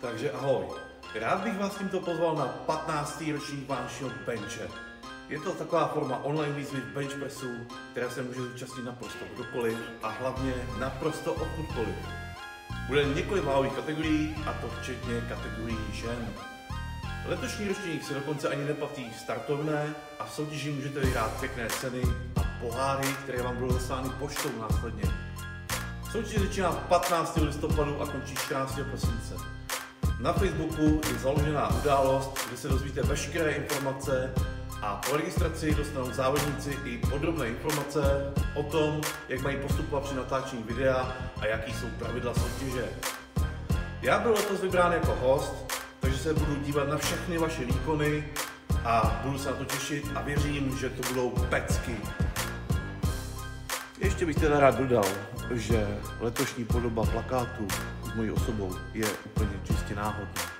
Takže ahoj, rád bych vás tímto pozval na 15. ročník vánočního benče. Je to taková forma online výzvy v bench pressu, která se může zúčastnit naprosto kdokoliv a hlavně naprosto odkudkoliv. Bude několik váhových kategorií, a to včetně kategorií žen. Letošní ročník se dokonce ani neplatí startovné a v soutěži můžete vyhrát pěkné ceny a poháry, které vám budou zaslány poštou následně. Soutěž začíná 15. listopadu a končí 14. prosince. Na Facebooku je založená událost, kde se dozvíte veškeré informace a po registraci dostanou závodníci i podrobné informace o tom, jak mají postupovat při natáčení videa a jaký jsou pravidla soutěže. Já byl letos vybrán jako host, takže se budu dívat na všechny vaše výkony a budu se na to těšit a věřím, že to budou pecky. Ještě bych teda rád dodal, že letošní podoba plakátu s mojí osobou je úplně čistě náhodná.